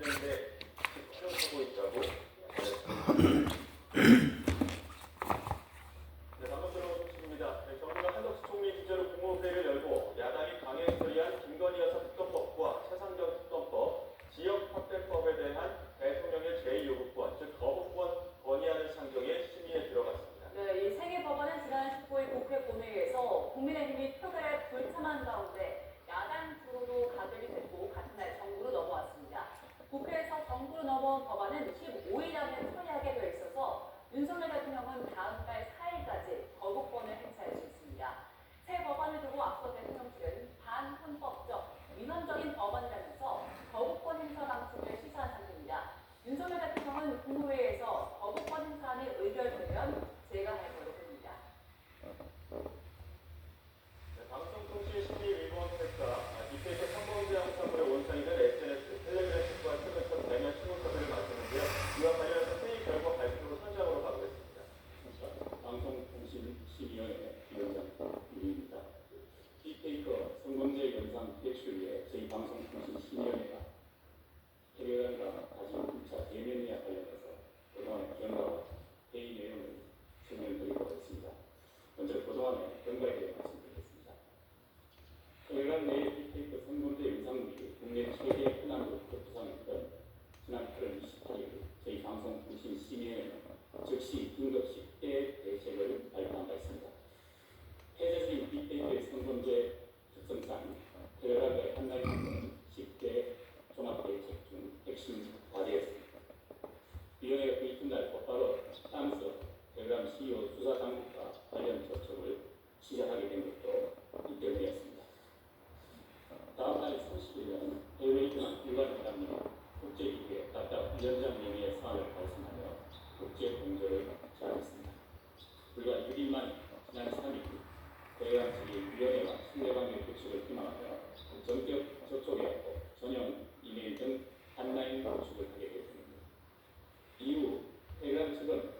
되는데 촬영하고 있다고. 네, 반갑습니다. 소식입니다. 네, 정부가 한덕수 총리 주재로 국무회의를 열고 야당이 강행 처리한 김건희 여사 특검법과 최상정 특검법, 지역 확대법에 대한 대통령의 제2요구권, 즉 거부권 건의하는 상정에 심의에 들어갔습니다. 네, 이 세 개 법안은 지난 19일 국회 본회의에서 국민의힘이 표결에 불참한 가운데 야당 주로도 가결이 됐고 같은 날 정부로 넘어왔습니다. 국회에서 정부로 넘어온 법안은 15일 안에 처리하게 되어 있어서 윤석열 대통령은 다음 달 4일까지 거부권을 행사할 수 있습니다. 새 법안을 두고 앞서 대통령 측은 반헌법적, 위헌적인 법안이라면서 거부권 행사 방침을 시사한 상태입니다. 윤석열 대통령은 국무회의에서 거부권 행사안이 의결되면 제가 할 걸로 보입니다. 네, 방송통신심의위원회가 딥페이크 성범죄 형사물의 원천이 된 SNS, 텔레그램 측과 최근 첫 대면 신문서들을 마쳤는데요. 이와 관련해서 회의 결과 발표로 현장으로 가보겠습니다. 방송통신심의위원회 위원장 유입니다. 딥페이크 성범죄 영상 배출 위해 저희 방송통신심의위원회가 해외관과 다시 2차 대면회와 관련해서 그동안의 경과와 회의 내용을 설명드리도록 하겠습니다. 먼저 그동안의 경과에 대해 말씀드리겠습니다. 해외관 내의 딥페이크 성범죄 영상물이 국내 최대 흔한으로 부상했던 지난 8월 28일 저희 방송통신심의위원회는 즉시 긴급시 대책을 발표한 바 있습니다. 폐쇄적인 딥페이크의 성범죄 특성상 해외관과의 한나라의 공부는 10대 종합대책 중 핵심 과제였습니다. 위원회가 그 이튿날 곧바로 프랑스 텔레그램 CEO 수사 당국과 관련 접촉을 시작하게 된 것도 이 때문이었습니다. 다음 달 30일에는 해외에 있는 일반 회담이 국제기구의 각각 위원장 명의의 사안을 발송하며 국제 공조를 시작했습니다. 불과 6일 만에 지난 3일 텔레그램 측이 위원회와 신뢰관계 구축을 희망하며 전격 접촉해왔고 전용 이메일 등 온라인 구축을 하게 되었습니다. 이후 텔레그램 측은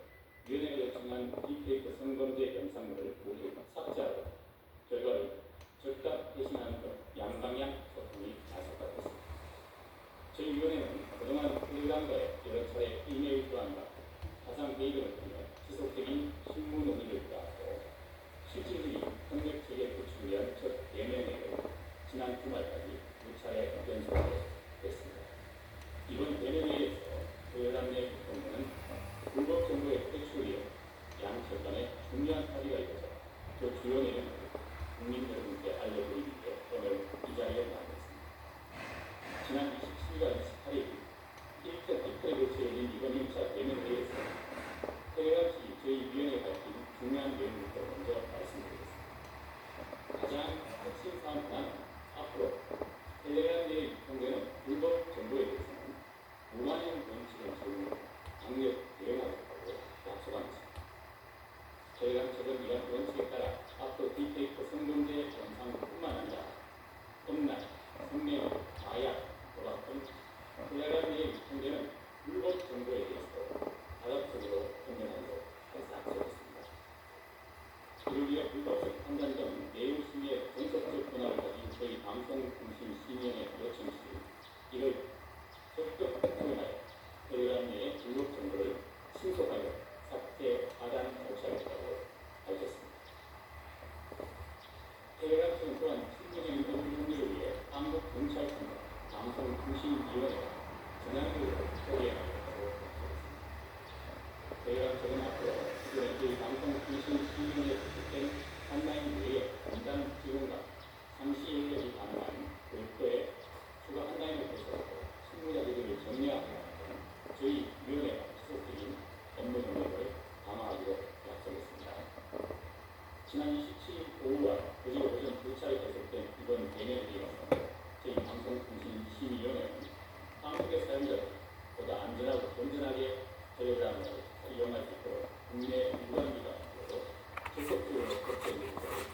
위원회가 요청한 딥페이크 성범죄 영상물을 모두 삭제하고 결과를 즉각 회신하는 등 양방향 소통이 나섰다고 했습니다. 저희 위원회는 그동안 텔레그램과의 여러 차례 이메일 교환과 화상 회의 등을 통해 지속적인 실무 논의를 이어왔고 실질적인 협력 체계 구축을 위한 첫 대면회를 지난 주말까지 2차례 연속으로 했습니다. 이번 대면회에서 텔레그램 내 국무는 불법 정보의 퇴출 위에 양측 간에 중요한 합의가 있어서 그 주요 내용을 국민 여러분께 알려드리기 위해 오늘 이 자리에 나왔습니다. 지난 27일과 28일 이틀에 걸쳐 열린 이번 1차 대면회에서 텔레그램 측이 저희 위원회에 밝힌 중요한 내용부터 먼저 말씀드리겠습니다. 가장 핵심 사항은 앞으로 텔레그램 내에 유통되는 불법 정보에 대해서는 무관용 원칙을 적용해 강력 대응하겠다고 약속한 것입니다. 텔레그램 측은 이런 원칙에 따라 앞으로 딥페이크 성범죄 영상뿐만 아니라 음란, 성매매, 마약, 도박 등 텔레그램 내에 유통되는 불법 정보에 대해서도 다각적으로 검증하도록 약속했습니다. 이를 위해 불법적 판단 등 내용 심의에 전속적 권한을 가진 저희 방송통신심의위원회 요청 시 이를 적극 활용하여 텔레그램 내의 불법 정보를 신속하게 삭제, 하단, 조치하겠다고 밝혔습니다. 텔레그램 측은 또한 실무적인 업무 협력을 위해 한국경찰청과 방송통신위원회가 전향적으로 협의해나가겠다고 밝혔습니다. 텔레그램 측은 앞으로 기존의 저희 방송통신심의위원회에 부탁된 온라인 외에 원단 지원과 상시 연결이 가능한 별도의 추가 온라인을 개설하고 실무자들을 정리하고 저희 위원회가 지속적인 업무 능력을 강화하기로 약속했습니다. 지난 27일 오후와 어제 오전 두 차례 계속된 이번 대면회의에서 저희 방송통신심의위원회는 한국의 사용자들이 보다 안전하고 건전하게 텔레그램을 이용할 수 있도록 국내 유관기관으로 적극적으로 협조해 주도록